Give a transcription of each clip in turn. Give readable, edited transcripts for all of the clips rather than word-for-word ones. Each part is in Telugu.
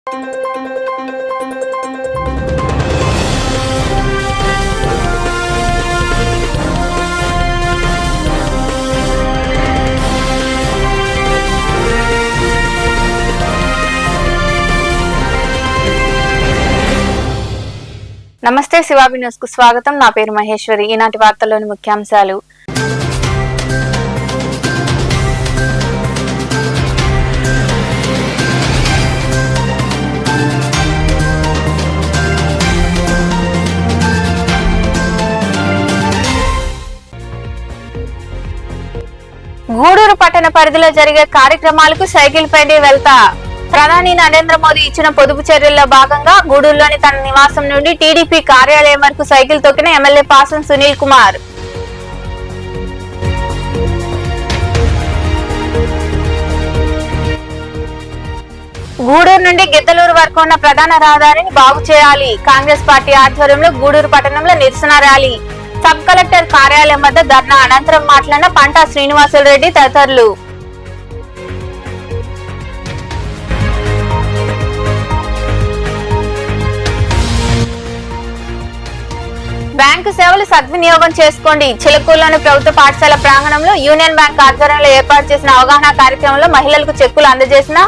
నమస్తే శివాబి న్యూస్ కు స్వాగతం. నా పేరు మహేశ్వరి. ఈనాటి వార్తల్లోని ముఖ్యాంశాలు. గూడూరు పట్టణ పరిధిలో జరిగే కార్యక్రమాలకు సైకిల్ పైనే వెళ్తా. ప్రధాని నరేంద్ర మోదీ ఇచ్చిన పొదుపు చర్యల్లో భాగంగా గూడూరులోని తన నివాసం నుండి టీడీపీ కార్యాలయం వరకు సైకిల్ తొక్కిన ఎమ్మెల్యే పాసం సునీల్ కుమార్. గూడూరు నుండి గిద్దలూరు వరకు ఉన్న ప్రధాన రహదారిని బాగు చేయాలి. కాంగ్రెస్ పార్టీ ఆధ్వర్యంలో గూడూరు పట్టణంలో నిరసన ర్యాలీ. సబ్ కలెక్టర్ కార్యాలయం వద్ద ధర్నా అనంతరం మాట్లాడిన పంటా శ్రీనివాసులరెడ్డి తదితరులు. బ్యాంకు సేవలు సద్వినియోగం చేసుకోండి. చిలకూరులోని ప్రభుత్వ పాఠశాల ప్రాంగణంలో యూనియన్ బ్యాంక్ ఆధ్వర్యంలో ఏర్పాటు చేసిన అవగాహన కార్యక్రమంలో మహిళలకు చెక్కులు అందజేసిన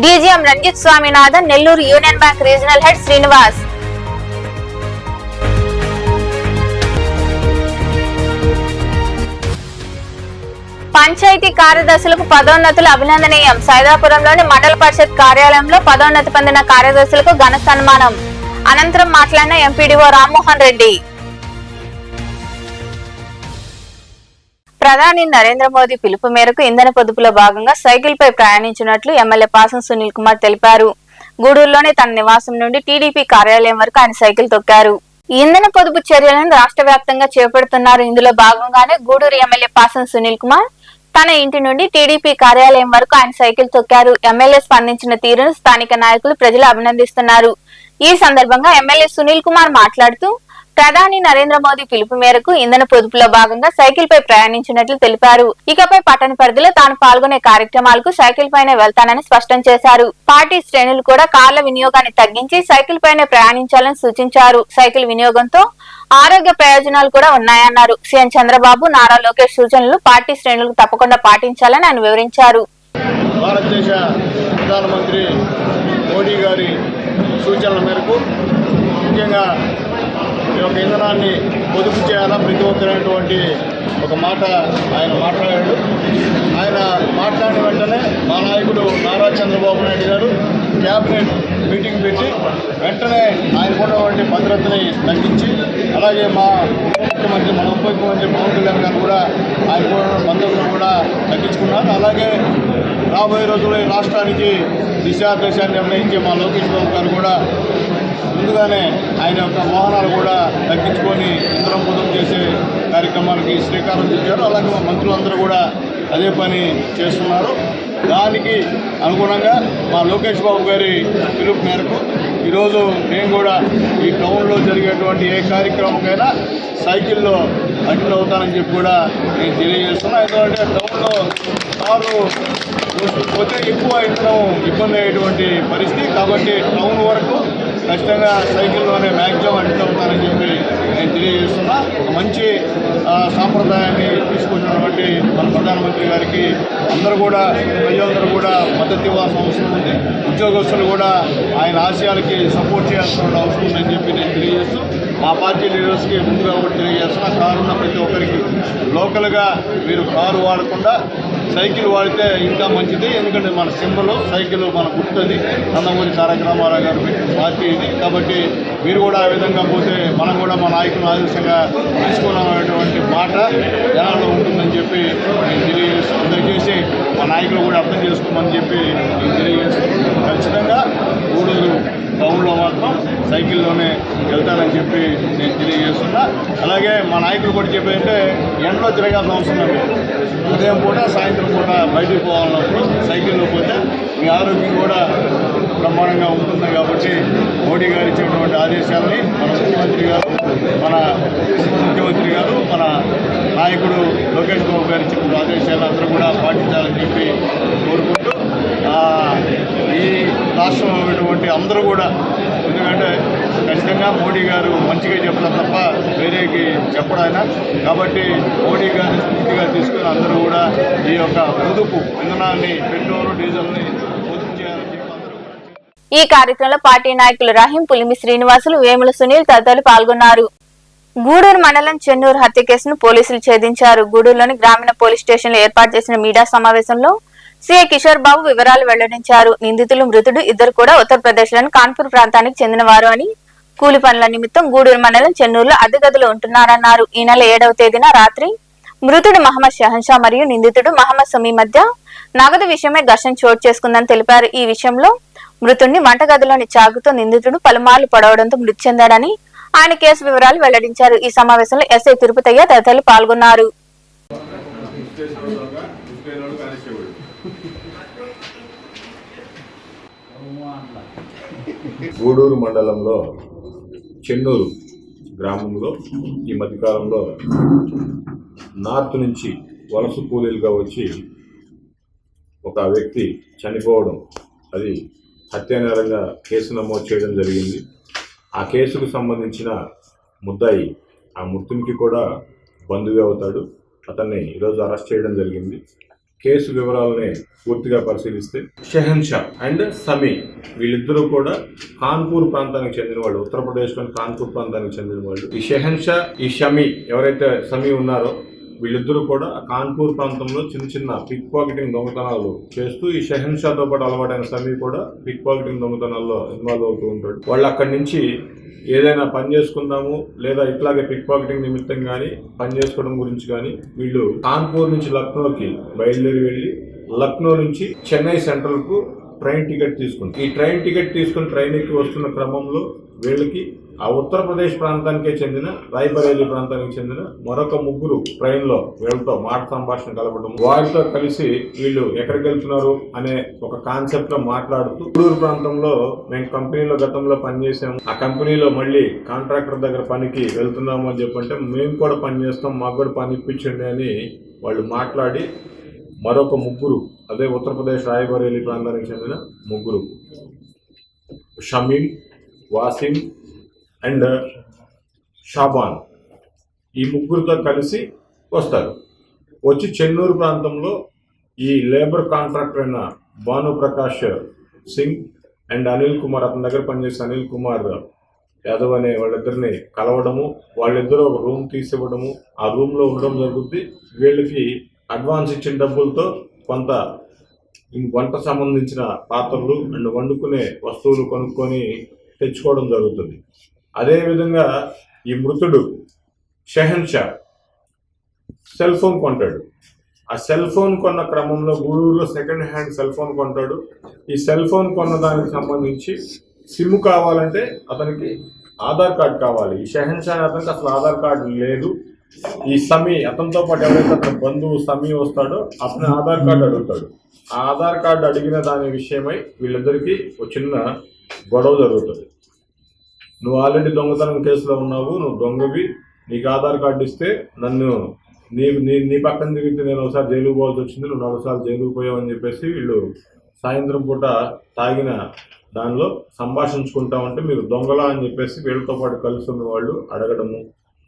DGM Ranjit Swaminathan, Nellore Union Bank regional head Srinivas. Panchayat కార్యదర్శులకు పదోన్నతులు అభినందనీయం. సైదాపురంలోని మండల పరిషత్ కార్యాలయంలో పదోన్నతి పొందిన కార్యదర్శులకు ఘన సన్మానం. అనంతరం మాట్లాడిన ఎంపీడీఓ రామ్మోహన్ రెడ్డి. ప్రధాని నరేంద్ర మోదీ పిలుపు మేరకు ఇంధన పొదుపులో భాగంగా సైకిల్ పై ప్రయాణించినట్లు ఎమ్మెల్యే పాసం సునీల్ కుమార్ తెలిపారు. గూడూరులోని తన నివాసం నుండి టీడీపీ కార్యాలయం వరకు ఆయన సైకిల్ తొక్కారు. ఇంధన పొదుపు చర్యలను రాష్ట్ర వ్యాప్తంగా చేపడుతున్నారు. ఇందులో భాగంగానే గూడూరు ఎమ్మెల్యే పాసం సునీల్ కుమార్ తన ఇంటి నుండి టీడీపీ కార్యాలయం వరకు ఆయన సైకిల్ తొక్కారు. ఎమ్మెల్యే స్పందించిన తీరును స్థానిక నాయకులు ప్రజలు అభినందిస్తున్నారు. ఈ సందర్భంగా ఎమ్మెల్యే సునీల్ కుమార్ మాట్లాడుతూ ప్రధాని నరేంద్ర మోదీ పిలుపు మేరకు ఇంధన పొదుపులో భాగంగా సైకిల్ పై ప్రయాణించినట్లు తెలిపారు. ఇకపై పట్టణ పరిధిలో తాను పాల్గొనే కార్యక్రమాలకు సైకిల్ పైనే వెళ్తానని స్పష్టం చేశారు. పార్టీ శ్రేణులు కూడా కార్ల వినియోగాన్ని తగ్గించి సైకిల్ పైనే ప్రయాణించాలని సూచించారు. సైకిల్ వినియోగంతో ఆరోగ్య ప్రయోజనాలు కూడా ఉన్నాయన్నారు. సీఎం చంద్రబాబు, నారా లోకేష్ సూచనలు పార్టీ శ్రేణులకు తప్పకుండా పాటించాలని ఆయన వివరించారు. భారతదేశ ప్రధానమంత్రి మోడీ గారి సూచనల మేరకు ముఖ్యంగా ఈ యొక్క ఇంధనాన్ని పొదుపు చేయాలా ప్రతి ఒక్కరైనటువంటి ఒక మాట ఆయన మాట్లాడాడు. ఆయన మాట్లాడిన వెంటనే మా నాయకుడు నారా చంద్రబాబు నాయుడు గారు క్యాబినెట్ మీటింగ్ పెట్టి వెంటనే ఆయనకున్నటువంటి భద్రతని తగ్గించి, అలాగే మా ముఖ్యమంత్రి మన ఉప ముఖ్యమంత్రి పవన్ కళ్యాణ్ గారు కూడా ఆయన భద్రతను కూడా తగ్గించుకున్నారు. అలాగే రాబోయే రోజుల్లో ఈ రాష్ట్రానికి దిశాదశాన్ని నిర్ణయించే మా లోకేష్ బాబు గారు కూడా ముందుగానే ఆయన యొక్క వాహనాలు కూడా తగ్గించుకొని ఇంధనం పొదుపు చేసే కార్యక్రమానికి శ్రీకారం చుట్టారు. అలాగే మా మంత్రులందరూ కూడా అదే పని చేస్తున్నారు. దానికి అనుగుణంగా మా లోకేష్ బాబు గారి పిలుపు మేరకు ఈరోజు నేను కూడా ఈ టౌన్లో జరిగేటువంటి ఏ కార్యక్రమంకైనా సైకిల్లో అటెండ్ అవుతానని చెప్పి కూడా నేను తెలియజేస్తున్నాను. ఎందుకంటే టౌన్లో కారు పోతే ఎక్కువ ఇంధనం ఇబ్బంది అయ్యేటువంటి పరిస్థితి. కాబట్టి టౌన్ వరకు ఖచ్చితంగా సైకిల్లోనే మ్యాక్సిమం అటెండ్ అవుతానని చెప్పి నేను తెలియజేస్తున్నా. ఒక మంచి సాంప్రదాయాన్ని తీసుకొచ్చినటువంటి మన ప్రధానమంత్రి గారికి అందరూ కూడా ప్రజలందరూ కూడా మద్దతు ఇవ్వాల్సిన అవసరం ఉంది. ఉద్యోగస్తులు కూడా ఆయన ఆశయాలకి సపోర్ట్ చేయాల్సిన అవసరం ఉందని చెప్పి నేను తెలియజేస్తూ మా పార్టీ లీడర్స్కి ముందుగా కూడా తెలియజేస్తున్నా. కారు ఉన్న ప్రతి ఒక్కరికి లోకల్గా మీరు కారు వాడకుండా సైకిల్ వాడితే ఇంకా మంచిది. ఎందుకంటే మన సింబల్ సైకిల్ మన గుర్తుంది. నందమూరి తారక రామారావు గారు పెట్టిన పార్టీ ఇది. కాబట్టి మీరు కూడా ఆ విధంగా పోతే మనం కూడా మా నాయకులను ఆదర్శంగా తీసుకున్నామనేటువంటి మాట జనాల్లో ఉంటుందని చెప్పి నేను తెలియజేస్తాను. దయచేసి మా నాయకులు కూడా అర్థం చేసుకోమని చెప్పి నేను తెలియజేస్తాను. ఖచ్చితంగా గూడూరు టౌన్లో మాత్రం సైకిల్లోనే వెళ్తానని చెప్పి నేను తెలియజేస్తున్నా. అలాగే మా నాయకులు కూడా చెప్పేదంటే ఎండలో తిరగాల్సిన అవసరం లేదు. ఉదయం పూట సాయంత్రం పూట బయటికి పోవాలన్నప్పుడు సైకిల్లో పోతే మీ ఆరోగ్యం కూడా బ్రహ్మాండంగా ఉంటుంది. కాబట్టి మోడీ గారు ఇచ్చినటువంటి ఆదేశాలని మన ముఖ్యమంత్రి గారు, మన ఉప ముఖ్యమంత్రి గారు, మన నాయకుడు లోకేష్ బాబు గారు ఇచ్చిన ఆదేశాలు అందరూ కూడా పాటించాలని చెప్పి కోరుకుంటూ ఈ రాష్ట్రంలో ఉన్నటువంటి అందరూ కూడా, ఎందుకంటే ఖచ్చితంగా మోడీ గారు మంచిగా చెప్తారు తప్ప వేరేకి చెప్పడాయన. కాబట్టి మోడీ గారిని స్ఫూర్తిగా తీసుకుని అందరూ కూడా ఈ యొక్క పొదుపు ఇంధనాన్ని, పెట్రోల్ డీజిల్ని పొదుపు చేయాలని చెప్పి అందరూ కూడా. ఈ కార్యక్రమంలో పార్టీ నాయకులు రహీం, పులిమి శ్రీనివాసులు, వేముల సునీల్ తదితరులు పాల్గొన్నారు. గూడూరు మండలం చెన్నూరు హత్య కేసును పోలీసులు ఛేదించారు. గూడూరులోని గ్రామీణ పోలీస్ స్టేషన్ లో ఏర్పాటు చేసిన మీడియా సమావేశంలో సీఐ కిషోర్ బాబు వివరాలు వెల్లడించారు. నిందితులు మృతుడు ఇద్దరు కూడా ఉత్తరప్రదేశ్ లోని కాన్పూర్ ప్రాంతానికి చెందినవారు అని, కూలి పనుల నిమిత్తం గూడూరు మండలం చెన్నూరులో అద్దె గదిలో ఉంటున్నారన్నారు. ఈ నెల 7వ తేదీన రాత్రి మృతుడు మహమ్మద్ షహన్షా మరియు నిందితుడు మహమ్మద్ సమీ మధ్య నగదు విషయమై ఘర్షణ చోటు చేసుకుందని తెలిపారు. ఈ విషయంలో మృతుడిని వంటగదిలోని చాకుతో నిందితుడు పలుమార్లు పొడవడంతో మృతి చెందాడని ఆయన కేసు వివరాలు వెల్లడించారు. ఈ సమావేశంలో ఎస్ఐ తిరుపతయ్య తదితరులు పాల్గొన్నారు. గూడూరు మండలంలో చెన్నూరు గ్రామంలో ఈ మధ్యకాలంలో నార్త్ నుంచి వలస కూలీలుగా వచ్చి ఒక వ్యక్తి చనిపోవడం, అది హత్యానేరంగా కేసు నమోదు చేయడం జరిగింది. ఆ కేసుకు సంబంధించిన ముద్దాయి ఆ మృతునికి కూడా బంధువు అవుతాడు. అతన్ని ఈరోజు అరెస్ట్ చేయడం జరిగింది. కేసు వివరాలని పూర్తిగా పరిశీలిస్తే షెహన్షా అండ్ సమీ వీళ్ళిద్దరూ కూడా కాన్పూర్ ప్రాంతానికి చెందిన వాళ్ళు, ఉత్తరప్రదేశ్లోని కాన్పూర్ ప్రాంతానికి చెందిన వాళ్ళు. ఈ షెహన్షా, ఈ షమీ ఎవరైతే సమీ ఉన్నారో వీళ్ళిద్దరూ కూడా కాన్పూర్ ప్రాంతంలో చిన్న చిన్న పిక్ పాకెటింగ్ దొంగతనాలు చేస్తూ, ఈ షెహన్షాతో పాటు అలవాటైన సమీ కూడా పిక్ పాకెటింగ్ దొంగతనాల్లో ఇన్వాల్వ్ అవుతూ ఉంటాడు. వాళ్ళు అక్కడి నుంచి ఏదైనా పని చేసుకుందాము లేదా ఇట్లాగే పిక్ పాకెటింగ్ నిమిత్తం కానీ పని చేసుకోవడం గురించి కానీ వీళ్ళు కాన్పూర్ నుంచి లక్నోకి బయలుదేరి వెళ్ళి లక్నో నుంచి చెన్నై సెంట్రల్కు ట్రైన్ టికెట్ తీసుకుంటారు. ఈ ట్రైన్ టికెట్ తీసుకుని ట్రైన్ ఎక్కి వస్తున్న క్రమంలో వీళ్ళకి ఆ ఉత్తరప్రదేశ్ ప్రాంతానికే చెందిన రాయ్బరేలీ ప్రాంతానికి చెందిన మరొక ముగ్గురు ట్రైన్లో వీళ్ళతో మాట సంభాషణ కలపడం, వారితో కలిసి వీళ్ళు ఎక్కడికి వెళ్తున్నారు అనే ఒక కాన్సెప్ట్ లో మాట్లాడుతూ, గూడూరు ప్రాంతంలో మేము కంపెనీలో గతంలో పనిచేసాము, ఆ కంపెనీలో మళ్ళీ కాంట్రాక్టర్ దగ్గర పనికి వెళ్తున్నాము అని చెప్పంటే మేము కూడా పని చేస్తాం, మాకు కూడా పని ఇప్పించండి అని వాళ్ళు మాట్లాడి మరొక ముగ్గురు, అదే ఉత్తరప్రదేశ్ రాయ్బరేలీ ప్రాంతానికి చెందిన ముగ్గురు, షమీం, వాసిం అండ్ షాబాన్, ఈ ముగ్గురితో కలిసి వస్తారు. వచ్చి చెన్నూరు ప్రాంతంలో ఈ లేబర్ కాంట్రాక్టర్ అయిన భానుప్రకాష్ సింగ్ అండ్ అనిల్ కుమార్, అతని దగ్గర పనిచేసే అనిల్ కుమార్ యాదవ్ అనే వాళ్ళిద్దరిని కలవడము, వాళ్ళిద్దరూ ఒక రూమ్ తీసివ్వడము, ఆ రూమ్లో ఉండడం జరుగుతుంది. వీళ్ళకి అడ్వాన్స్ ఇచ్చిన డబ్బులతో కొంత వంట సంబంధించిన పాత్రలు అండ్ వండుకునే వస్తువులు కొనుక్కొని తెచ్చుకోవడం జరుగుతుంది. అదేవిధంగా ఈ మృతుడు షెహన్షా సెల్ ఫోన్ కొంటాడు. ఆ సెల్ ఫోన్ కొన్న క్రమంలో గూడూరులో సెకండ్ హ్యాండ్ సెల్ ఫోన్ కొంటాడు. ఈ సెల్ ఫోన్ కొన్న దానికి సంబంధించి సిమ్ కావాలంటే అతనికి ఆధార్ కార్డు కావాలి. ఈ షెహన్షా అతనికి అసలు ఆధార్ కార్డు లేదు. ఈ సమీ, అతనితో పాటు ఎవరైతే అతని బంధువు సమీ వస్తాడో అతని ఆధార్ కార్డు అడుగుతాడు. ఆ ఆధార్ కార్డు అడిగిన దాని విషయమై వీళ్ళిద్దరికీ ఒక చిన్న గొడవ జరుగుతుంది. నువ్వు ఆల్రెడీ దొంగతనం కేసులో ఉన్నావు, నువ్వు దొంగవి, నీకు ఆధార్ కార్డు ఇస్తే నన్ను నీ పక్కన తిరిగితే నేను ఒకసారి జైలుకు పోవాల్సి వచ్చింది, నువ్వు 4 సార్లు జైలుకు పోయావు అని చెప్పేసి వీళ్ళు సాయంత్రం పూట తాగిన దానిలో సంభాషించుకుంటామంటే మీరు దొంగలా అని చెప్పేసి వీళ్ళతో పాటు కలిసి ఉన్న వాళ్ళు అడగడము,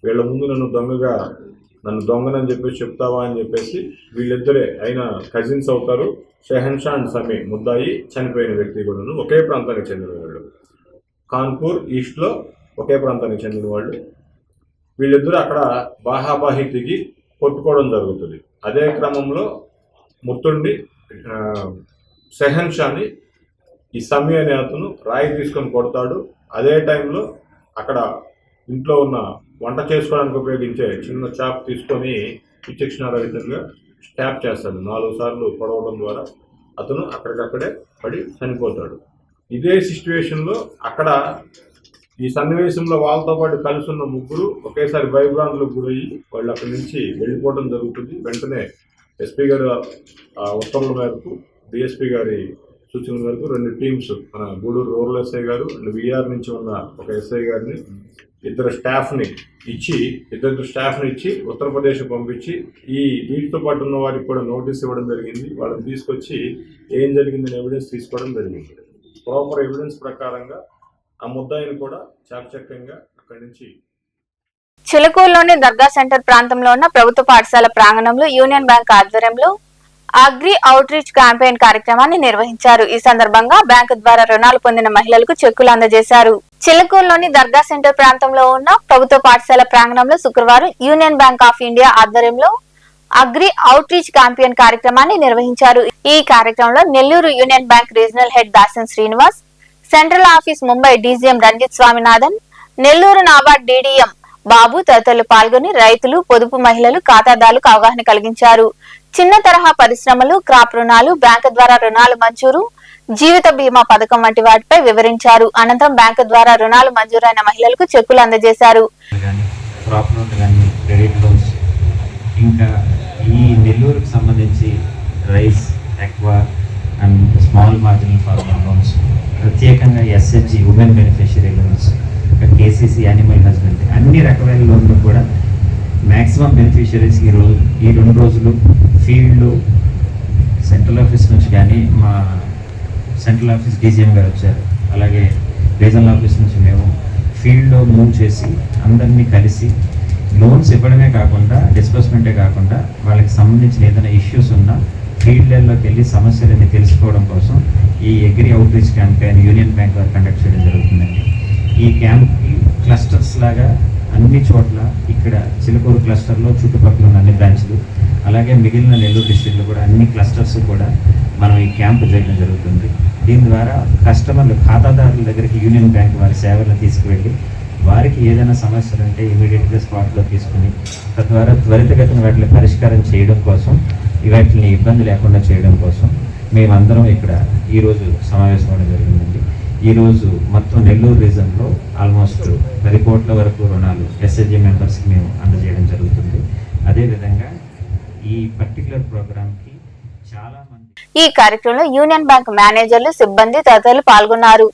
వీళ్ళ ముందు నన్ను దొంగనని చెప్పేసి చెప్తావా అని చెప్పేసి వీళ్ళిద్దరే అయిన కజిన్స్ అవుతారు. షెహన్షా అండ్ సమీ ముద్దాయి, చనిపోయిన వ్యక్తి కూడా ఒకే ప్రాంతానికి చెందిన వాళ్ళు, కాన్పూర్ ఈస్ట్లో ఒకే ప్రాంతానికి చెందిన వాళ్ళు. వీళ్ళిద్దరూ అక్కడ బాహాబాహి దిగి కొట్టుకోవడం జరుగుతుంది. అదే క్రమంలో మృతుడిని షెహన్షాని ఈ సమీ అనే అతను రాయి తీసుకొని కొడతాడు. అదే టైంలో అక్కడ ఇంట్లో ఉన్న వంట చేసుకోవడానికి ఉపయోగించే చిన్న చాప్ తీసుకొని విచక్షణారహితంగా స్టాప్ చేస్తాడు. 4 సార్లు పొడవడం ద్వారా అతను అక్కడికక్కడే పడి చనిపోతాడు. ఇదే సిచ్యువేషన్లో అక్కడ ఈ సన్నివేశంలో వాళ్ళతో పాటు కలిసి ఉన్న ముగ్గురు ఒకేసారి భయభ్రాంతులకు గురయ్యి వాళ్ళు అక్కడి నుంచి వెళ్ళిపోవడం జరుగుతుంది. వెంటనే ఎస్పీ గారు ఉత్తర్వుల మేరకు, డిఎస్పీ గారి సూచనల మేరకు 2 టీమ్స్, మన గూడూరు రూరల్ ఎస్ఐ గారు అండ్ విఆర్ నుంచి ఉన్న ఒక ఎస్ఐ గారిని ఇద్దరు స్టాఫ్ని ఇచ్చి ఉత్తరప్రదేశ్ పంపించి ఈ వీటితో పాటు ఉన్న వారికి కూడా నోటీస్ ఇవ్వడం జరిగింది. వాళ్ళని తీసుకొచ్చి ఏం జరిగిందని ఎవిడెన్స్ తీసుకోవడం జరిగింది. ప్రాపర్ ఎవిడెన్స్ ప్రకారంగా ఆ ముద్దాయిని కూడా చాకచక్యంగా అక్కడి నుంచి చిలుకూరులోని దర్గా సెంటర్ ప్రాంతంలో ఉన్న ప్రభుత్వ పాఠశాల ప్రాంగణంలో యూనియన్ బ్యాంక్ ఆధ్వర్యంలో అగ్రి అవుట్ రీచ్ క్యాంపెయిన్ కార్యక్రమాన్ని నిర్వహించారు. ఈ సందర్భంగా బ్యాంకు ద్వారా రుణాలు పొందిన మహిళలకు చెక్కులు అందజేశారు. చిలుకూరులోని దర్గా సెంటర్ ప్రాంతంలో ఉన్న ప్రభుత్వ పాఠశాల ప్రాంగణంలో శుక్రవారం యూనియన్ బ్యాంక్ ఆఫ్ ఇండియా ఆధ్వర్యంలో అగ్రి అవుట్ రీచ్ క్యాంపెయిన్ కార్యక్రమాన్ని నిర్వహించారు. ఈ కార్యక్రమంలో Nellore Union Bank regional head Dasan Srinivas, central office Mumbai DGM Ranjit Swaminathan, Nellore NABARD DDM Babu తదితరులు పాల్గొని రైతులు, పొదుపు మహిళలు, ఖాతాదారులకు అవగాహన కలిగించారు. చిన్న తరహా పరిశ్రమలు, క్రాప్ రుణాలు, బ్యాంకు ద్వారా రుణాలు మంజూరు, జీవిత బీమా పథకం వంటి వాటిపై వివరించారు. అనంతరం బ్యాంకు ద్వారా రుణాలు మంజూరైన మహిళలకు చెక్కులు అందజేశారు. ఇంకా ఈ నెల్లూరుకు సంబంధించి rice, aqua and small marginal farmer loans, ప్రత్యేకంగా SHG women beneficiary loans, KCC animal husbandry, అన్ని రకాల లోన్లు కూడా మ్యాక్సిమం బెనిఫిషియరీస్ ఈ 2 రోజులు ఫీల్డ్లో సెంట్రల్ ఆఫీస్ నుంచి కానీ మా సెంట్రల్ ఆఫీస్ డీజీఎం గారు వచ్చారు, అలాగే రీజనల్ ఆఫీస్ నుంచి మేము ఫీల్డ్లో మూవ్ చేసి అందరినీ కలిసి లోన్స్ ఇవ్వడమే కాకుండా డిస్బర్స్మెంటే కాకుండా వాళ్ళకి సంబంధించిన ఏదైనా ఇష్యూస్ ఉన్నా ఫీల్డ్లలోకి వెళ్ళి సమస్యలన్నీ తెలుసుకోవడం కోసం ఈ agri outreach campaign union bank వారు కండక్ట్ చేయడం జరుగుతుందండి. ఈ క్యాంప్కి క్లస్టర్స్ లాగా అన్ని చోట్ల ఇక్కడ చిలుకూరు క్లస్టర్లో చుట్టుపక్కల ఉన్న అన్ని బ్రాంచ్లు, అలాగే మిగిలిన నెల్లూరు డిస్ట్రిక్ట్లో కూడా అన్ని క్లస్టర్స్ కూడా మనం ఈ క్యాంపు చేయడం జరుగుతుంది. దీని ద్వారా కస్టమర్లు, ఖాతాదారుల దగ్గరికి యూనియన్ బ్యాంక్ వారి సేవలను తీసుకువెళ్ళి వారికి ఏదైనా సమస్యలు ఉంటే ఇమీడియట్గా స్పాట్లో తీసుకుని తద్వారా త్వరితగతిన వాటిని పరిష్కారం చేయడం కోసం, వాటిని ఇబ్బంది లేకుండా చేయడం కోసం మేమందరం ఇక్కడ ఈరోజు సమావేశం అవ్వడం జరిగిందండి. ఈరోజు మొత్తం నెల్లూరు రీజన్లో ఆల్మోస్ట్ 10 కోట్ల వరకు రుణాలు ఎస్హెచ్జి మెంబర్స్కి మేము అందజేయడం జరుగుతుంది. అదేవిధంగా ఈ పర్టికులర్ ప్రోగ్రామ్కి చాలా మంది ఈ కార్యక్రమంలో యూనియన్ బ్యాంక్ మేనేజర్లు, సిబ్బంది తదితరులు పాల్గొన్నారు.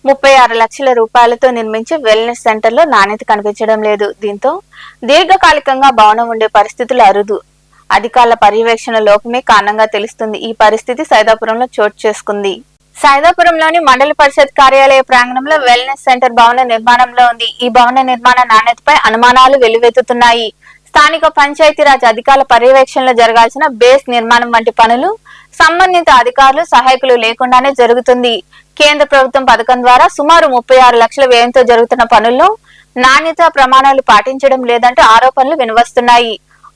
36 లక్షల రూపాయలతో నిర్మించే వెల్నెస్ సెంటర్ లో నాణ్యత కనిపించడం లేదు. దీంతో దీర్ఘకాలికంగా భవనం ఉండే పరిస్థితులు అరుదు. అధికారుల పర్యవేక్షణ లోపమే కారణంగా తెలుస్తుంది. ఈ పరిస్థితి సైదాపురంలో చోటు చేసుకుంది. సైదాపురంలోని మండల పరిషత్ కార్యాలయ ప్రాంగణంలో వెల్నెస్ సెంటర్ భవన నిర్మాణంలో ఉంది. ఈ భవన నిర్మాణ నాణ్యతపై అనుమానాలు వెల్లువెత్తుతున్నాయి. స్థానిక పంచాయతీరాజ్ అధికారుల పర్యవేక్షణలో జరగాల్సిన బేస్ నిర్మాణం వంటి పనులు సంబంధిత అధికారులు, సహాయకులు లేకుండానే జరుగుతుంది. కేంద్ర ప్రభుత్వం పథకం ద్వారా సుమారు 36 లక్షల వ్యయంతో జరుగుతున్న పనుల్లో నాణ్యత ప్రమాణాలు పాటించడం లేదంటూ ఆరోపణలు వినవస్తున్నాయి.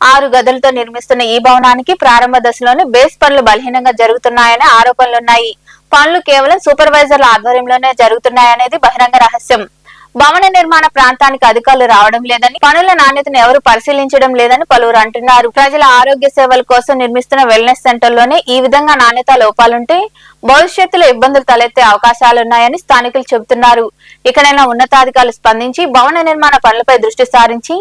6 గదులతో నిర్మిస్తున్న ఈ భవనానికి ప్రారంభ దశలోనే బేస్ పనులు బలహీనంగా జరుగుతున్నాయనే ఆరోపణలున్నాయి. పనులు కేవలం సూపర్వైజర్ల ఆధ్వర్యంలోనే జరుగుతున్నాయనేది బహిరంగ రహస్యం. భవన నిర్మాణ ప్రాంతానికి అధికారులు రావడం లేదని, పనుల నాణ్యతను ఎవరు పరిశీలించడం లేదని పలువురు అంటున్నారు. ప్రజల ఆరోగ్య సేవల కోసం నిర్మిస్తున్న వెల్నెస్ సెంటర్లోనే ఈ విధంగా నాణ్యత లోపాలుంటే భవిష్యత్తులో ఇబ్బందులు తలెత్తే అవకాశాలున్నాయని స్థానికులు చెబుతున్నారు. ఇకనైనా ఉన్నతాధికారులు స్పందించి భవన నిర్మాణ పనులపై దృష్టి సారించి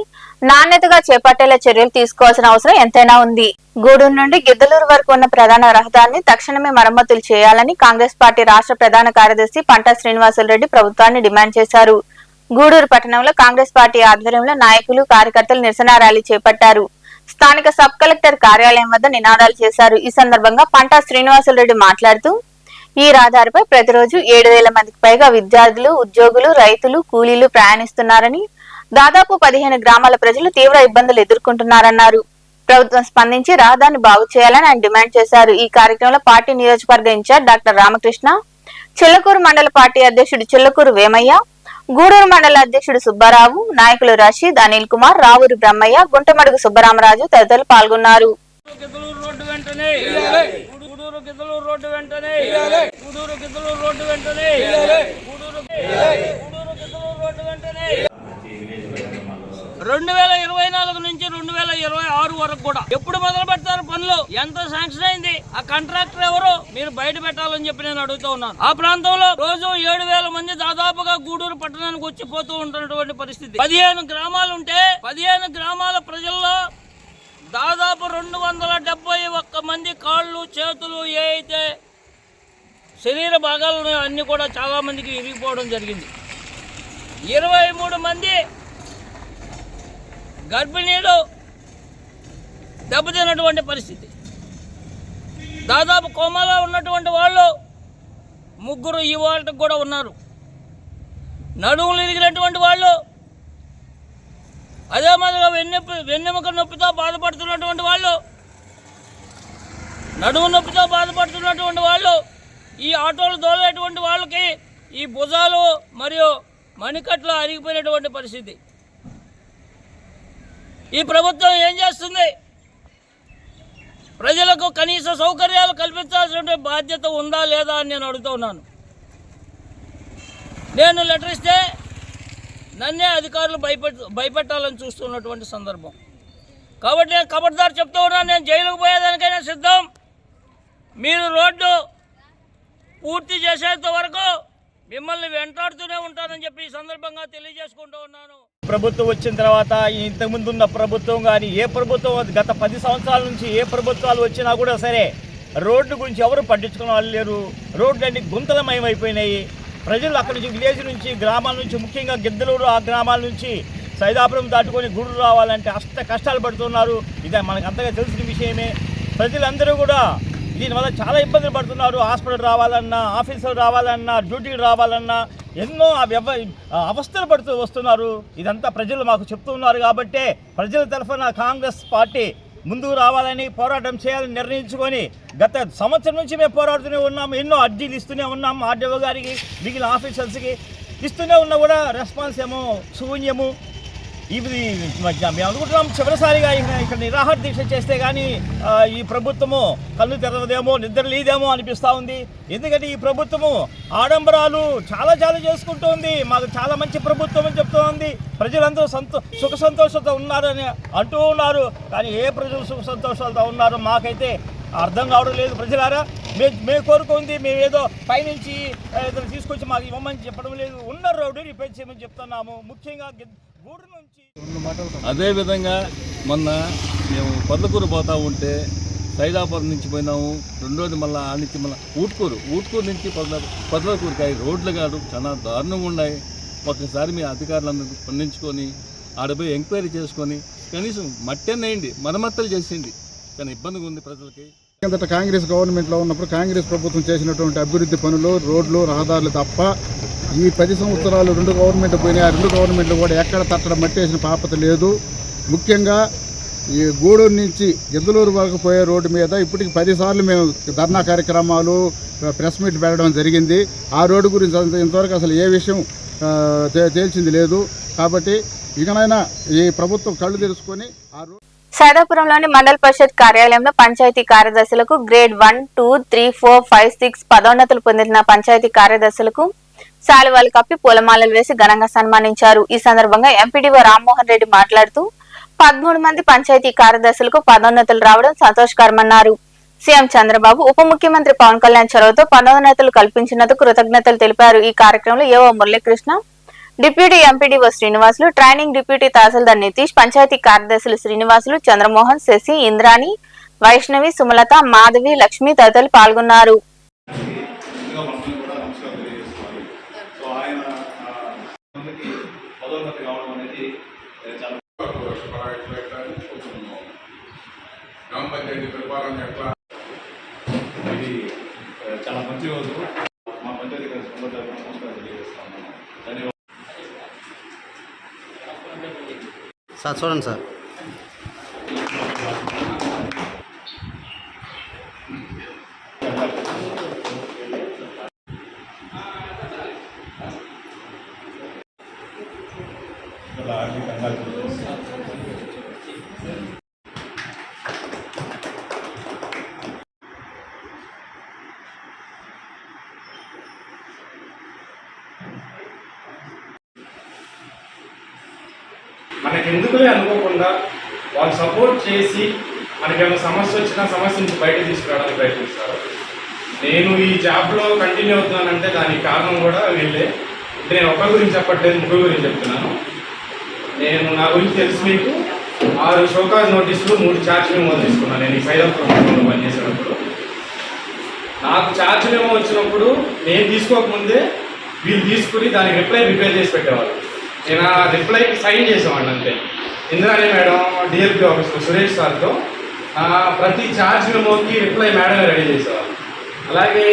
నాణ్యతగా చేపట్టేలా చర్యలు తీసుకోవాల్సిన అవసరం ఎంతైనా ఉంది. గూడూరు నుండి గిద్దలూరు వరకు ఉన్న ప్రధాన రహదారిని తక్షణమే మరమ్మతులు చేయాలని కాంగ్రెస్ పార్టీ రాష్ట్ర ప్రధాన కార్యదర్శి పంటా శ్రీనివాసులరెడ్డి ప్రభుత్వాన్ని డిమాండ్ చేశారు. గూడూరు పట్టణంలో కాంగ్రెస్ పార్టీ ఆధ్వర్యంలో నాయకులు, కార్యకర్తలు నిరసన ర్యాలీ చేపట్టారు. స్థానిక సబ్ కలెక్టర్ కార్యాలయం వద్ద నినాదాలు చేశారు. ఈ సందర్భంగా పంటా శ్రీనివాసులరెడ్డి మాట్లాడుతూ ఈ రహదారిపై ప్రతిరోజు 7,000 మందికి పైగా విద్యార్థులు, ఉద్యోగులు, రైతులు, కూలీలు ప్రయాణిస్తున్నారని, దాదాపు 15 గ్రామాల ప్రజలు తీవ్ర ఇబ్బందులు ఎదుర్కొంటున్నారన్నారు. ప్రభుత్వం స్పందించి రహదారిని బాగు చేయాలని ఆయన డిమాండ్ చేశారు. ఈ కార్యక్రమంలో పార్టీ నియోజకవర్గ ఇన్ఛార్జ్ డాక్టర్ రామకృష్ణ, చిల్లకూరు మండల పార్టీ అధ్యక్షుడు చిల్లకూరు వేమయ్య, గూడూరు మండల అధ్యక్షుడు సుబ్బారావు, నాయకులు రషీద్, అనిల్ కుమార్, రావూరి బ్రహ్మయ్య, గుంటమడుగు సుబ్బరామరాజు తదితరులు పాల్గొన్నారు. రెండు 2024 నుంచి 2026 వరకు కూడా ఎప్పుడు మొదలు పెడతారు పనులు? ఎంత శాంక్షన్ అయింది? ఆ కాంట్రాక్టర్ ఎవరు? మీరు బయట పెట్టాలని చెప్పి నేను అడుగుతూ ఉన్నాను. ఆ ప్రాంతంలో రోజు 7,000 మంది దాదాపుగా గూడూరు పట్టణానికి వచ్చి పోతూ ఉంటున్నటువంటి పరిస్థితి. 15 గ్రామాలు ఉంటే 15 గ్రామాల ప్రజల్లో దాదాపు 271 మంది కాళ్ళు, చేతులు, ఏ అయితే శరీర భాగాలు ఉన్నాయో అన్ని కూడా చాలా మందికి విరిగిపోవడం జరిగింది. 23 మంది గర్భిణీలు దెబ్బతిన్నటువంటి పరిస్థితి. దాదాపు కోమాలో ఉన్నటువంటి వాళ్ళు 3 ఇవాళకి కూడా ఉన్నారు. నడుములు ఇరిగినటువంటి వాళ్ళు, అదే మాదిరిగా వెన్నెముక నొప్పితో బాధపడుతున్నటువంటి వాళ్ళు, నడుము నొప్పితో బాధపడుతున్నటువంటి వాళ్ళు, ఈ ఆటోలు తోలేటువంటి వాళ్ళకి ఈ భుజాలు మరియు మణికట్లు అరిగిపోయినటువంటి పరిస్థితి. ఈ ప్రభుత్వం ఏం చేస్తుంది? ప్రజలకు కనీస సౌకర్యాలు కల్పించాల్సిన బాధ్యత ఉందా లేదా అని నేను అడుగుతూ ఉన్నాను. నేను లెటర్ ఇస్తే నన్నే అధికారులు భయపెట్టాలని చూస్తున్నటువంటి సందర్భం. కాబట్టి నేను ఖబర్దార్ చెప్తూ ఉన్నాను, నేను జైలుకు పోయేదానికైనా సిద్ధం. మీరు రోడ్డు పూర్తి చేసేంత వరకు మిమ్మల్ని వెంటాడుతూనే ఉంటానని చెప్పి ఈ సందర్భంగా తెలియజేసుకుంటూ ఉన్నాను. ప్రభుత్వం వచ్చిన తర్వాత ఇంతకుముందు ఉన్న ప్రభుత్వం కానీ ఏ ప్రభుత్వం గత 10 సంవత్సరాల నుంచి ఏ ప్రభుత్వాలు వచ్చినా కూడా సరే రోడ్డు గురించి ఎవరు పట్టించుకునే వాళ్ళు లేరు. రోడ్లన్నీ గుంతలమయమైపోయినాయి. ప్రజలు అక్కడి నుంచి విలేజ్ నుంచి గ్రామాల నుంచి, ముఖ్యంగా గిద్దలూరు ఆ గ్రామాల నుంచి సైదాపురం దాటుకొని గూడూరు రావాలంటే కష్టాలు పడుతున్నారు. ఇది మనకు అంతగా తెలిసిన విషయమే. ప్రజలందరూ కూడా దీనివల్ల చాలా ఇబ్బందులు పడుతున్నారు. హాస్పిటల్ రావాలన్నా, ఆఫీసులు రావాలన్నా, డ్యూటీకి రావాలన్నా ఎన్నో అవస్థలు పడుతూ వస్తున్నారు. ఇదంతా ప్రజలు మాకు చెప్తున్నారు. కాబట్టే ప్రజల తరఫున కాంగ్రెస్ పార్టీ ముందుకు రావాలని, పోరాటం చేయాలని నిర్ణయించుకొని గత సంవత్సరం నుంచి మేము పోరాడుతూనే ఉన్నాము. ఎన్నో అర్జీలు ఇస్తూనే ఉన్నాము. ఆర్డీఓ గారికి, మిగిలిన ఆఫీసర్స్కి ఇస్తూనే ఉన్నా కూడా రెస్పాన్స్ ఏమో శూన్యము. ఇది మేము అనుకుంటున్నాం చివరిసారిగా ఇక్కడ నిరాహార దీక్ష చేస్తే కానీ ఈ ప్రభుత్వము కళ్ళు తెరవదేమో, నిద్ర లేదేమో అనిపిస్తూ ఉంది. ఎందుకంటే ఈ ప్రభుత్వము ఆడంబరాలు చాలా చేసుకుంటూ ఉంది. మాకు చాలా మంచి ప్రభుత్వం అని చెప్తూ ఉంది. ప్రజలందరూ సుఖ సంతోషాలతో ఉన్నారని అంటూ ఉన్నారు. కానీ ఏ ప్రజలు సుఖ సంతోషాలతో ఉన్నారో మాకైతే అర్థం కావడం లేదు. ప్రజలారా, మేము కోరుకుంది మేమేదో పైనుంచి ఏదైనా తీసుకొచ్చి మాకు ఇవ్వమని చెప్పడం లేదు. ఉన్న రోడ్డు రిపేర్ చేయమని చెప్తున్నాము. ముఖ్యంగా గూడు నుంచి. అదేవిధంగా మొన్న మేము పొదలకూరు పోతూ ఉంటే సైదాపురం నుంచి పోయినాము. రెండోది మళ్ళీ ఆ నుంచి మళ్ళీ ఊట్కూరు నుంచి పొదలకూరుకాయ రోడ్లు కాదు చాలా దారుణంగా ఉన్నాయి. ఒకసారి మీ అధికారులందరూ స్పందించుకొని ఆడపోయి ఎంక్వైరీ చేసుకొని కనీసం మట్టేయండి, మరమ్మతులు చేసింది. కానీ ఇబ్బందిగా ఉంది ప్రజలకి. కిందట కాంగ్రెస్ గవర్నమెంట్లో ఉన్నప్పుడు కాంగ్రెస్ ప్రభుత్వం చేసినటువంటి అభివృద్ధి పనులు, రోడ్లు, రహదారులు తప్ప ఈ 10 సంవత్సరాలు 2 గవర్నమెంట్లు పోయినాయి. ఆ 2 గవర్నమెంట్లు కూడా ఎక్కడ తట్టడం మట్టేసిన పాపత లేదు. ముఖ్యంగా ఈ గూడూరు నుంచి గిద్దలూరు వరకు పోయే రోడ్డు మీద ఇప్పటికి 10 సార్లు మేము ధర్నా కార్యక్రమాలు, ప్రెస్ మీట్ పెట్టడం జరిగింది. ఆ రోడ్డు గురించి ఇంతవరకు అసలు ఏ విషయం తేల్చింది లేదు. కాబట్టి ఇకనైనా ఈ ప్రభుత్వం కళ్ళు తెరుచుకొని ఆ రోడ్డు. సైదాపురంలోని మండల పరిషత్ కార్యాలయంలో పంచాయతీ కార్యదర్శులకు గ్రేడ్ 1, 2, 3, 4, 5, 6 పదోన్నతులు పొందిన పంచాయతీ కార్యదర్శులకు శాలువాలు కప్పి పూలమాలలు వేసి ఘనంగా సన్మానించారు. ఈ సందర్భంగా ఎంపీడీఓ రామ్మోహన్ రెడ్డి మాట్లాడుతూ 13 మంది పంచాయతీ కార్యదర్శులకు పదోన్నతులు రావడం సంతోషకరమన్నారు. సీఎం చంద్రబాబు, ఉప ముఖ్యమంత్రి పవన్ కళ్యాణ్ చొరవతో పదోన్నతులు కల్పించినందుకు కృతజ్ఞతలు తెలిపారు. ఈ కార్యక్రమంలో AO Muralikrishna, deputy MPDO Srinivasulu, training deputy tahsildar Nitish, panchayat కార్యదర్శులు శ్రీనివాసులు, చంద్రమోహన్, శశి, ఇంద్రాణి, వైష్ణవి, సుమలత, మాధవి, లక్ష్మి తదితరులు పాల్గొన్నారు. చాలా మంచి రోజు. మా పంచాయతీ సార్ చూడండి సార్. మనకెందుకులే అనుకోకుండా వాళ్ళు సపోర్ట్ చేసి మనకేమైనా సమస్య వచ్చినా సమస్య నుంచి బయట తీసుకురావడానికి ప్రయత్నిస్తారు. నేను ఈ జాబ్లో కంటిన్యూ అవుతున్నానంటే దానికి కారణం కూడా వీళ్ళే. నేను ఒక్క గురించి చెప్పట్లేదు, ముగ్గురు గురించి చెప్తున్నాను. నేను నా గురించి తెలిసి మీకు 6 షోకాజ్ నోటీసులు, 3 ఛార్జ్ మెమోలు తీసుకున్నాను. నేను ఈ సైదాపురం పనిచేసేటప్పుడు నాకు ఛార్జ్ మెమో వచ్చినప్పుడు నేను తీసుకోకముందే వీళ్ళు తీసుకుని దానికి రిప్లై ప్రిపేర్ చేసి పెట్టేవాళ్ళు. నేను ఆ రిప్లైకి సైన్ చేసేవాడిని అంతే. ఇంద్రాణి మేడం డిఎల్పి ఆఫీస్లో సురేష్ సార్తో ప్రతి ఛార్జ్ మెమోకి రిప్లై మేడమే రెడీ చేసేవారు. అలాగే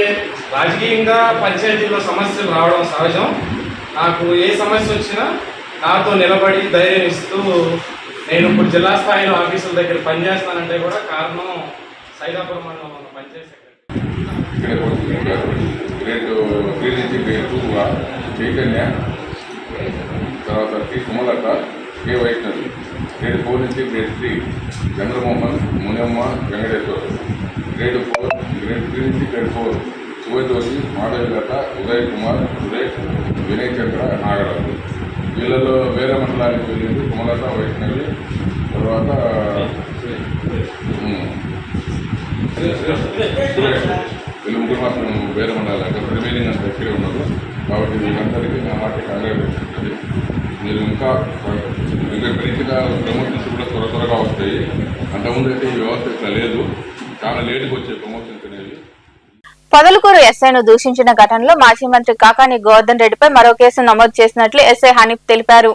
రాజకీయంగా పంచాయతీలో సమస్యలు రావడం సహజం. నాకు ఏ సమస్య వచ్చినా నాతో నిలబడి ధైర్యం ఇస్తూ నేను ఇప్పుడు జిల్లా స్థాయిలో ఆఫీసుల దగ్గర పనిచేస్తానంటే కూడా కారణం సైదాపురం మండలంలో ఉన్న పంచాయతీ సెక్రటరీ. గ్రేడ్ 3 నుంచి గ్రేడ్ 2 చైతన్య, తర్వాత T Sumalatha, K Vaishnavi. Grade 4 నుంచి గ్రేడ్ 3 చంద్రమోహన్, మునియమ్మ, వెంకటేశ్వర్. గ్రేడ్ 3 నుంచి గ్రేడ్ 4 శివజ్యోతి, మాధవిలత, ఉదయ్ కుమార్, సురేష్, వినయ్ చంద్ర, నాగరాజు. వీళ్ళలో వేరే మండలానికి వెళ్ళింది సుమలత, వైష్ణవి, తర్వాత సురేష్. వీళ్ళు ముగ్గురు మాత్రం వేరే మండలాలు, రిమైనింగ్ అంతా ఇక్కడే ఉన్నారు. కాబట్టి వీళ్ళందరికీ నా మాట కంగ్రాచులేషన్. మీరు ఇంకా పెరిగిగా ప్రమోషన్స్ కూడా త్వరగా వస్తాయి. అంతకుముందు అయితే ఈ వ్యవస్థ ఇట్లా లేదు, చాలా లేటుగా వచ్చే ప్రమోషన్స్ అనేవి. పొదలకూరు ఎస్ఐను దూషించిన ఘటనలో మాజీ మంత్రి కాకాని గోవర్ధన్ రెడ్డిపై మరో కేసు నమోదు చేసినట్లు ఎస్ఐ హనీఫ్ తెలిపారు.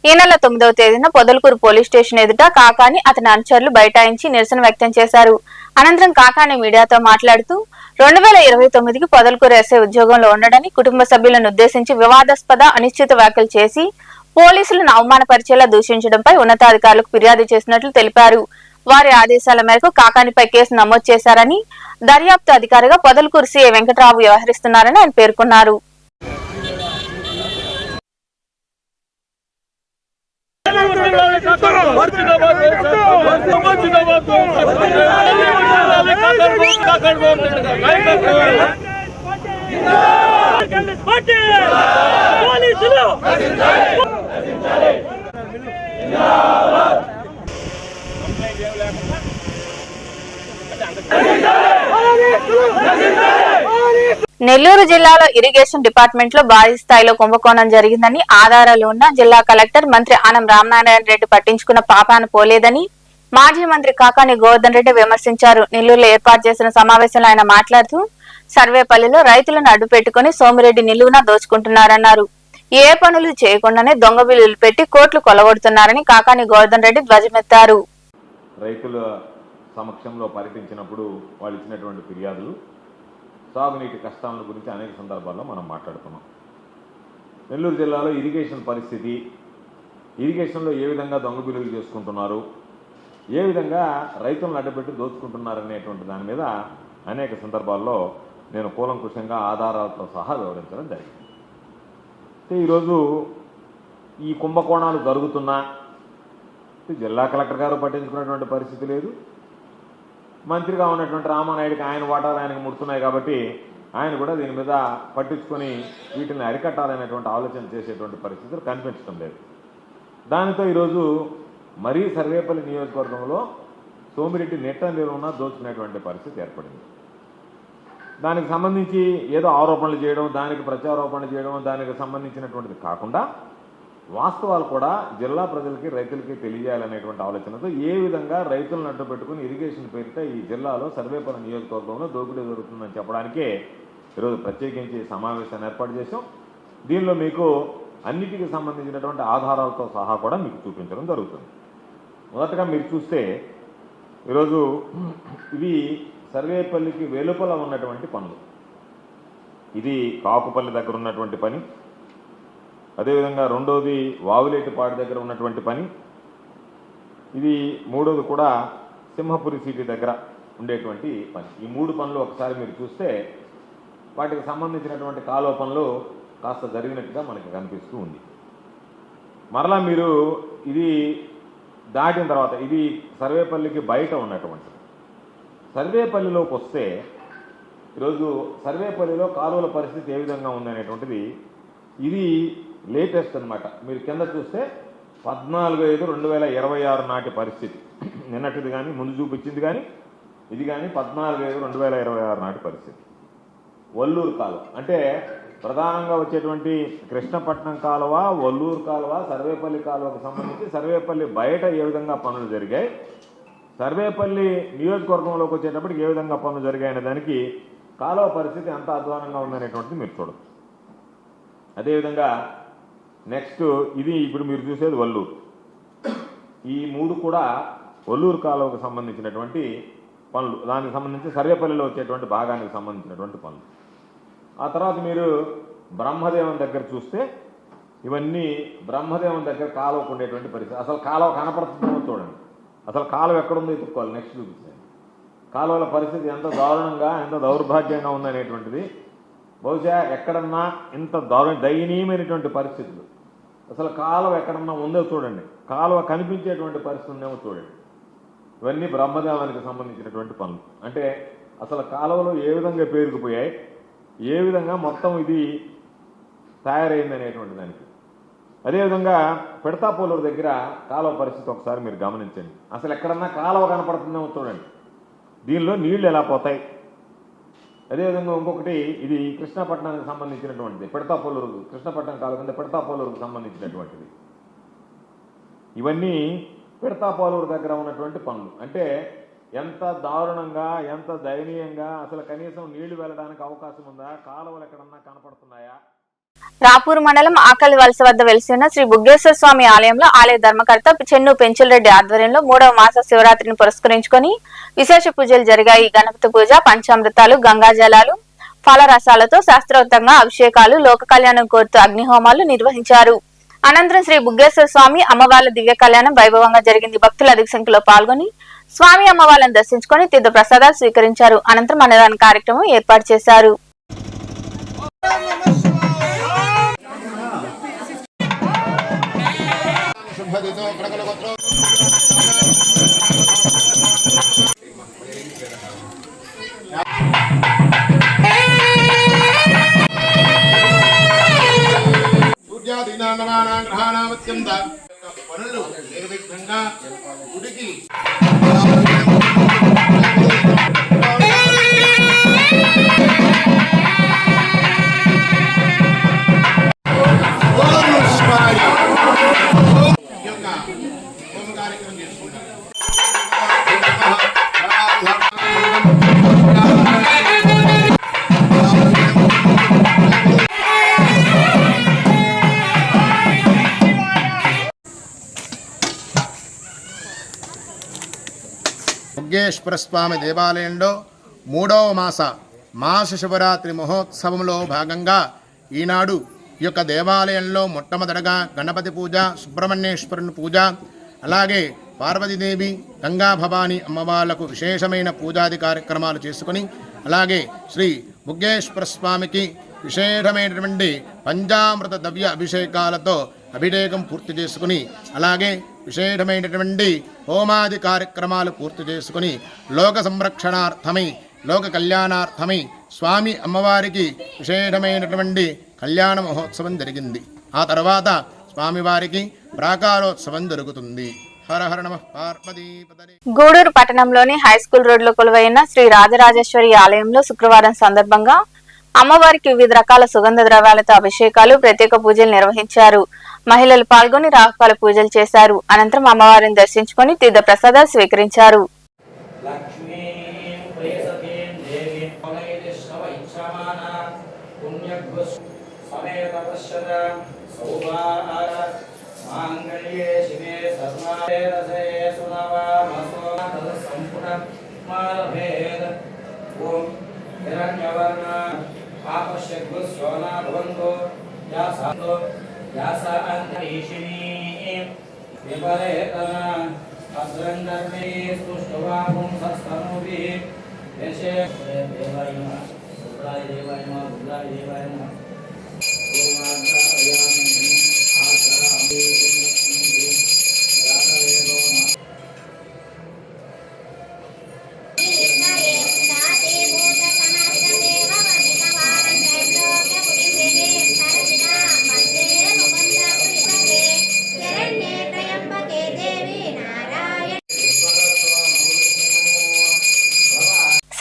ఈ నెల 9వ తేదీన పొదలకూరు పోలీస్ స్టేషన్ ఎదుట కాకాని అతని అనుచరులు బైఠాయించి నిరసన వ్యక్తం చేశారు. అనంతరం కాకాని మీడియాతో మాట్లాడుతూ 2029కి పొదలకూరు ఎస్ఐ ఉద్యోగంలో ఉండడని, కుటుంబ సభ్యులను ఉద్దేశించి వివాదాస్పద అనిశ్చిత వ్యాఖ్యలు చేసి పోలీసులను అవమానపరిచేలా దూషించడంపై ఉన్నతాధికారులకు ఫిర్యాదు చేసినట్లు తెలిపారు. వారి ఆదేశాల మేరకు కాకానిపై కేసు నమోదు చేశారని, దర్యాప్తు అధికారిగా పొదలకూరు సీఐ వెంకటరావు వ్యవహరిస్తున్నారని ఆయన పేర్కొన్నారు. నెల్లూరు జిల్లాలో ఇరిగేషన్ డిపార్ట్మెంట్ లో భారీ స్థాయిలో కుంభకోణం జరిగిందని ఆధారాలు ఉన్న జిల్లా కలెక్టర్ మంత్రి ఆనం రామనారాయణ రెడ్డి పట్టించుకున్న పాపాన పోలేదని మాజీ మంత్రి కాకాని గోవర్ధన్ రెడ్డి విమర్శించారు. నెల్లూరులో ఏర్పాటు చేసిన సమావేశంలో ఆయన మాట్లాడుతూ సర్వేపల్లిలో రైతులను అడ్డుపెట్టుకుని సోమిరెడ్డి నిలువునా దోచుకుంటున్నారన్నారు. ఏ పనులు చేయకుండానే దొంగ బిల్లులు పెట్టి కోట్లు కొలగొడుతున్నారని కాకాని గోవర్ధన్ రెడ్డి ధ్వజమెత్తారు. రైతుల సమక్షంలో పర్యటించినప్పుడు వాళ్ళు ఇచ్చినటువంటి ఫిర్యాదులు, సాగునీటి కష్టాల గురించి అనేక సందర్భాల్లో మనం మాట్లాడుతున్నాం. నెల్లూరు జిల్లాలో ఇరిగేషన్ పరిస్థితి, ఇరిగేషన్లో ఏ విధంగా దొంగ బిల్లులు చేసుకుంటున్నారు, ఏ విధంగా రైతులను అడ్డుపెట్టి దోచుకుంటున్నారనేటువంటి దాని మీద అనేక సందర్భాల్లో నేను కూలంకుషంగా ఆధారాలతో సహా వివరించడం జరిగింది. ఈరోజు ఈ కుంభకోణాలు జరుగుతున్నా జిల్లా కలెక్టర్ గారు పట్టించుకున్నటువంటి పరిస్థితి లేదు. మంత్రిగా ఉన్నటువంటి రామానాయుడికి ఆయన వాటాలు ఆయనకు ముడుతున్నాయి కాబట్టి ఆయన కూడా దీని మీద పట్టించుకొని వీటిని అరికట్టాలనేటువంటి ఆలోచన చేసేటువంటి పరిస్థితులు కనిపించడం లేదు. దానితో ఈరోజు మరీ సర్వేపల్లి నియోజకవర్గంలో సోమిరెడ్డి నెట్ట నిలువున దోచుకునేటువంటి పరిస్థితి ఏర్పడింది. దానికి సంబంధించి ఏదో ఆరోపణలు చేయడం, దానికి ప్రత్యారోపణలు చేయడం, దానికి సంబంధించినటువంటిది కాకుండా వాస్తవాలు కూడా జిల్లా ప్రజలకి, రైతులకి తెలియజేయాలనేటువంటి ఆలోచనతో ఏ విధంగా రైతులను అడ్డు పెట్టుకుని ఇరిగేషన్ పేరిట ఈ జిల్లాలో సర్వేపల్లి నియోజకవర్గంలో దోపిడీ జరుగుతుందని చెప్పడానికే ఈరోజు ప్రత్యేకించి సమావేశాన్ని ఏర్పాటు చేశాం. దీనిలో మీకు అన్నిటికీ సంబంధించినటువంటి ఆధారాలతో సహా కూడా మీకు చూపించడం జరుగుతుంది. మొదటగా మీరు చూస్తే ఈరోజు ఇవి సర్వేపల్లికి వెలుపల ఉన్నటువంటి పనులు. ఇది కాకుపల్లి దగ్గర ఉన్నటువంటి పని, అదేవిధంగా రెండోది వావులేటిపాడు దగ్గర ఉన్నటువంటి పని, ఇది మూడోది కూడా సింహపురి సిటీ దగ్గర ఉండేటువంటి పని. ఈ మూడు పనులు ఒకసారి మీరు చూస్తే వాటికి సంబంధించినటువంటి కాలువ పనులు కాస్త జరిగినట్టుగా మనకి కనిపిస్తూ ఉంది. మరలా మీరు ఇది దాటిన తర్వాత ఇది సర్వేపల్లికి బయట ఉన్నటువంటి, సర్వేపల్లిలోకి వస్తే ఈరోజు సర్వేపల్లిలో కాలువల పరిస్థితి ఏ విధంగా ఉందనేటువంటిది ఇది లేటెస్ట్ అనమాట. మీరు కింద చూస్తే 14/5/2026 నాటి పరిస్థితి, నిన్నటిది కానీ ముందు చూపించింది కానీ ఇది కానీ 14/5/2026 నాటి పరిస్థితి. వల్లూరు కాలువ అంటే ప్రధానంగా వచ్చేటువంటి కృష్ణపట్నం కాలువ, వల్లూరు కాలువ, సర్వేపల్లి కాలువకు సంబంధించి సర్వేపల్లి బయట ఏ విధంగా పనులు జరిగాయి, సర్వేపల్లి నియోజకవర్గంలోకి వచ్చేటప్పటికి ఏ విధంగా పనులు జరిగాయనే దానికి కాలువ పరిస్థితి ఎంత అధ్వానంగా ఉందనేటువంటిది మీరు చూడచ్చు. అదేవిధంగా నెక్స్ట్ ఇది ఇప్పుడు మీరు చూసేది వల్లూరు. ఈ 3 కూడా ఒల్లూరు కాలువకు సంబంధించినటువంటి పనులు, దానికి సంబంధించి సర్వేపల్లిలో వచ్చేటువంటి భాగానికి సంబంధించినటువంటి పనులు. ఆ తర్వాత మీరు బ్రహ్మదేవం దగ్గర చూస్తే ఇవన్నీ బ్రహ్మదేవం దగ్గర కాలువకు ఉండేటువంటి పరిస్థితి. అసలు కాలువ కనపడుతుందో చూడండి, అసలు కాలువ ఎక్కడుందో ఎత్తుక్కోవాలి. నెక్స్ట్ చూపిస్తాను. కాలువల పరిస్థితి ఎంత దారుణంగా, ఎంత దౌర్భాగ్యంగా ఉందనేటువంటిది బహుశా ఎక్కడన్నా ఇంత దయనీయమైనటువంటి పరిస్థితులు. అసలు కాలువ ఎక్కడన్నా ఉందో చూడండి, కాలువ కనిపించేటువంటి పరిస్థితి ఉందేమో చూడండి. ఇవన్నీ బ్రహ్మదేవానికి సంబంధించినటువంటి పనులు. అంటే అసలు కాలువలు ఏ విధంగా పేరుకుపోయాయి, ఏ విధంగా మొత్తం ఇది తయారైంది అనేటువంటి దానికి. అదేవిధంగా పెడతాపోలూరు దగ్గర కాలువ పరిస్థితి ఒకసారి మీరు గమనించండి. అసలు ఎక్కడన్నా కాలువ కనపడుతుందేమో చూడండి, దీనిలో నీళ్లు ఎలా పోతాయి. అదేవిధంగా ఇంకొకటి, ఇది కృష్ణపట్నానికి సంబంధించినటువంటిది, పెడతాపోలూరు కృష్ణపట్నం కాలువ కింద పెడతాపోలూరుకు సంబంధించినటువంటిది. ఇవన్నీ పెడతాపోలూరు దగ్గర ఉన్నటువంటి పనులు. అంటే ఎంత దారుణంగా, ఎంత దయనీయంగా, అసలు కనీసం నీళ్లు వెళ్ళడానికి అవకాశం ఉందా, కాలువలు ఎక్కడన్నా కనపడుతున్నాయా. రాపూర్ మండలం ఆకలి వలస వద్ద వెలిసి ఉన్న శ్రీ బుగ్గేశ్వర స్వామి ఆలయంలో ఆలయ ధర్మకర్త చెన్ను పెంచులరెడ్డి ఆధ్వర్యంలో 3వ మాస శివరాత్రిని పురస్కరించుకొని విశేష పూజలు జరిగాయి. గణపతి పూజ, పంచామృతాలు, గంగాజలాలు, ఫలరసాలతో శాస్త్రోక్తంగా అభిషేకాలు, లోక కళ్యాణం కోరుతూ అగ్నిహోమాలు నిర్వహించారు. అనంతరం శ్రీ బుగ్గేశ్వర స్వామి అమ్మవార్ల దివ్య కళ్యాణం వైభవంగా జరిగింది. భక్తులు అధిక సంఖ్యలో పాల్గొని స్వామి అమ్మవార్లను దర్శించుకొని తీర్థ ప్రసాదాలు స్వీకరించారు. అనంతరం అన్నదాన కార్యక్రమం ఏర్పాటు చేశారు. గ్రహానామత్యంత పనులు నిర్విఘ్నంగా గుడికి కార్యక్రమం చేసుకుంటారు. బుగ్గేశ్వర స్వామి దేవాలయంలో 3వ మాస శివరాత్రి మహోత్సవంలో భాగంగా ఈనాడు ఈ యొక్క దేవాలయంలో మొట్టమొదటగా గణపతి పూజ, సుబ్రహ్మణ్యేశ్వరుని పూజ, అలాగే పార్వతీదేవి, గంగా భవాని అమ్మవార్లకు విశేషమైన పూజాది కార్యక్రమాలు చేసుకుని, అలాగే శ్రీ బుగ్గేశ్వర స్వామికి విశేషమైనటువంటి పంచామృత ద్రవ్య అభిషేకాలతో అభిషేకం పూర్తి చేసుకుని, అలాగే విశేషమైనటువంటి హోమాది కార్యక్రమాలు పూర్తి చేసుకుని లోక సంరక్షణార్థమై, లోక కళ్యాణార్థమై స్వామి అమ్మవారికి విశేషమైనటువంటి కళ్యాణ మహోత్సవం జరిగింది. ఆ తర్వాత స్వామివారికి ప్రాకారోత్సవం జరుగుతుంది. హర హర నమః పార్వతీపతయే. గూడూరు పట్టణంలోని హైస్కూల్ రోడ్లో కొలువైన శ్రీ రాజరాజేశ్వరి ఆలయంలో శుక్రవారం సందర్భంగా అమ్మవారికి వివిధ రకాల సుగంధ ద్రవ్యాలతో అభిషేకాలు, ప్రత్యేక పూజలు నిర్వహించారు. మహిళలు పాల్గొని రాహుకాల పూజలు చేశారు. అనంతరం అమ్మవారిని దర్శించుకొని తీర్థ ప్రసాదాలు స్వీకరించారు.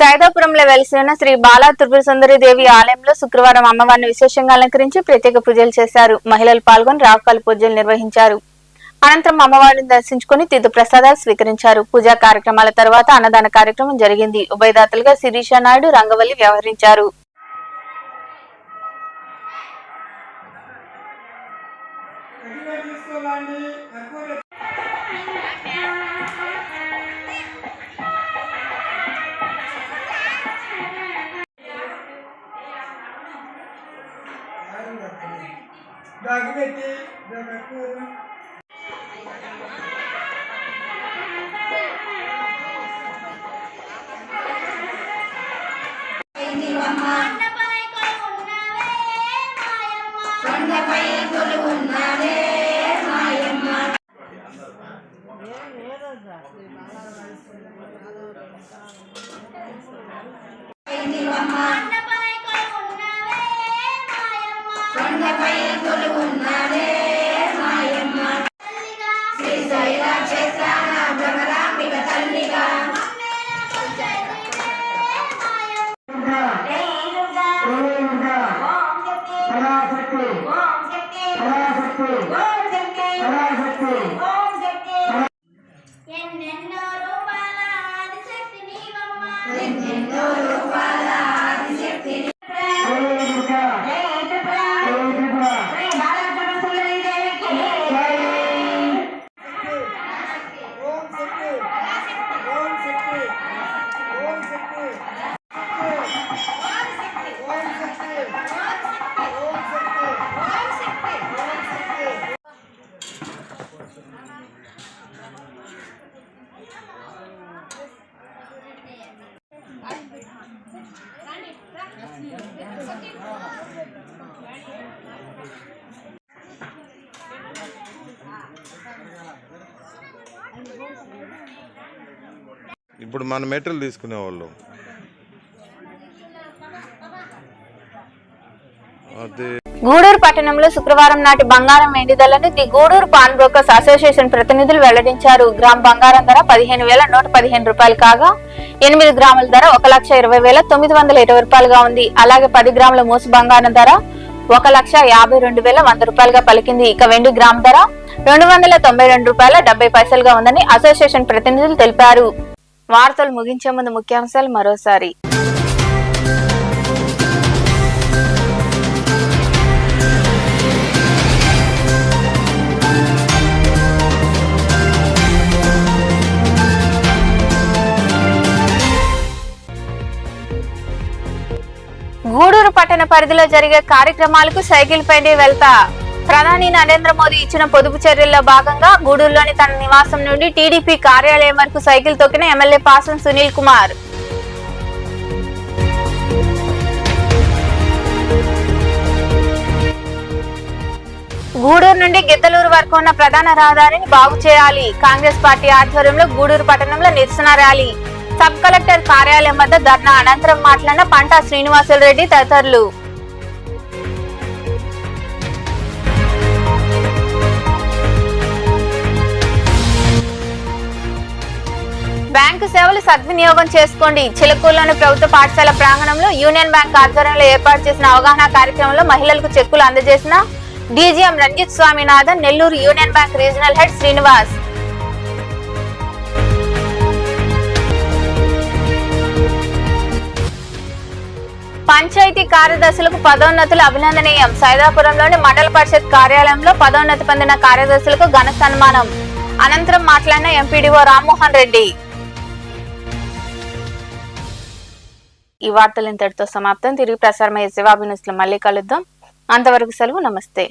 సైదాపురంలో వెలిసిన శ్రీ బాలా త్రిపుర సుందరి దేవి ఆలయంలో శుక్రవారం అమ్మవారిని విశేషంగా అలంకరించి ప్రత్యేక పూజలు చేశారు. మహిళలు పాల్గొని రాహుకాల పూజలు నిర్వహించారు. అనంతరం అమ్మవారిని దర్శించుకుని తీర్థ ప్రసాదాలు స్వీకరించారు. పూజా కార్యక్రమాల తర్వాత అన్నదాన కార్యక్రమం జరిగింది. ఉభయదాతలుగా శిరీష నాయుడు, రంగవల్లి వ్యవహరించారు. ఇప్పుడు మన మెటీరియల్ తీసుకునే వాళ్ళు అదే గూడూరు పట్టణంలో శుక్రవారం నాటి బంగారం వెండి ధరలను the Gudur pawn brokers association ప్రతినిధులు వెల్లడించారు. గ్రామ్ బంగారం ధర 15,115 రూపాయలు కాగా 8 గ్రాముల ధర 1,20,920 రూపాయలుగా ఉంది. అలాగే 10 గ్రాముల మోసు బంగారం ధర 1,52,100 రూపాయలుగా పలికింది. ఇక వెండి గ్రామ్ ధర 292 రూపాయల 70 పైసలుగా ఉందని అసోసియేషన్ ప్రతినిధులు తెలిపారు. వార్తలు ముగించే ముందు ముఖ్యాంశాలు మరోసారి. గూడూరు పట్టణ పరిధిలో జరిగే కార్యక్రమాలకు సైకిల్ పైనే వెళ్తా. ప్రధాని నరేంద్ర మోదీ ఇచ్చిన పొదుపు చర్యల్లో భాగంగా గూడూరులోని తన నివాసం నుండి టీడీపీ కార్యాలయం వరకు సైకిల్ తొక్కిన ఎమ్మెల్యే పాసం సునీల్ కుమార్. గూడూరు నుండి గిద్దలూరు వరకు ఉన్న ప్రధాన రహదారిని బాగు చేయాలి. కాంగ్రెస్ పార్టీ ఆధ్వర్యంలో గూడూరు పట్టణంలో నిరసన ర్యాలీ. సబ్ కలెక్టర్ కార్యాలయం వద్ద ధర్నా అనంతరం మాట్లాడిన పంటా శ్రీనివాసులరెడ్డి తదితరులు. బ్యాంకు సేవలు సద్వినియోగం చేసుకోండి. చిలకూరులోని ప్రభుత్వ పాఠశాల ప్రాంగణంలో యూనియన్ బ్యాంక్ ఆధ్వర్యంలో ఏర్పాటు చేసిన అవగాహన కార్యక్రమంలో మహిళలకు చెక్కులు అందజేసిన DGM Ranjit Swaminathan, Nellore Union Bank regional head Srinivas. Panchayat కార్యదర్శులకు పదోన్నతులు అభినందనీయం. సైదాపురంలోని మండల పరిషత్ కార్యాలయంలో పదోన్నతి పొందిన కార్యదర్శులకు ఘన సన్మానం. అనంతరం మాట్లాడిన ఎంపీడీఓ రామ్మోహన్ రెడ్డి. ఈ వార్తలు ఇంతటితో సమాప్తం. తిరిగి ప్రసారమయ్యే శివాభినుస్లో మళ్ళీ కలుద్దాం. అంతవరకు సెలవు. నమస్తే.